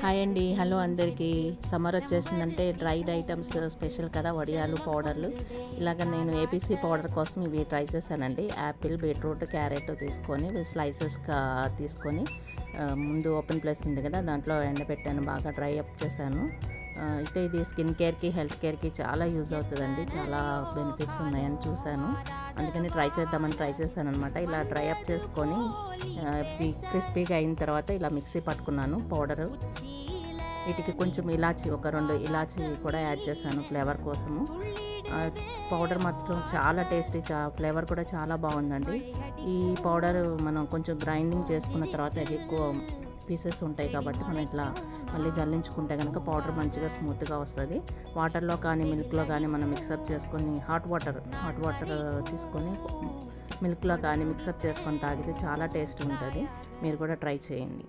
Hi అండి, hello అందరికీ. Summer వచ్చేసిందంటే dried items special కదా, వడియాలు పౌడర్లు. ఇలాగ నేను ఏపీసీ పౌడర్ కోసం ఇవి ట్రై చేశానండి. యాపిల్, బీట్రూట్, క్యారెట్ తీసుకొని స్లైసెస్గా తీసుకొని ముందు ఓపెన్ ప్లేస్ ఉంది కదా, దాంట్లో ఎండబెట్టాను, బాగా డ్రై అప్ చేశాను. అయితే ఇది స్కిన్ కేర్కి, హెల్త్ కేర్కి చాలా యూజ్ అవుతుందండి. చాలా బెనిఫిట్స్ ఉన్నాయని చూశాను, అందుకని ట్రై చేశాను అనమాట. ఇలా డ్రై అప్ చేసుకొని క్రిస్పీగా అయిన తర్వాత ఇలా మిక్సీ పట్టుకున్నాను పౌడరు. వీటికి కొంచెం ఇలాచి, ఒక 2 ఇలాచి కూడా యాడ్ చేశాను ఫ్లేవర్ కోసము. పౌడర్ మాత్రం చాలా టేస్టీ, ఫ్లేవర్ కూడా చాలా బాగుందండి. ఈ పౌడర్ మనం కొంచెం గ్రైండింగ్ చేసుకున్న తర్వాత అది ఎక్కువ పీసెస్ ఉంటాయి కాబట్టి మనం ఇట్లా మళ్ళీ జల్లించుకుంటే కనుక పౌడర్ మంచిగా స్మూత్గా వస్తుంది. వాటర్లో కానీ మిల్క్లో కానీ మనం మిక్సప్ చేసుకొని హాట్ వాటర్ తీసుకొని మిల్క్లో కానీ మిక్సప్ చేసుకొని తాగితే చాలా టేస్ట్ ఉంటుంది. మీరు కూడా ట్రై చేయండి.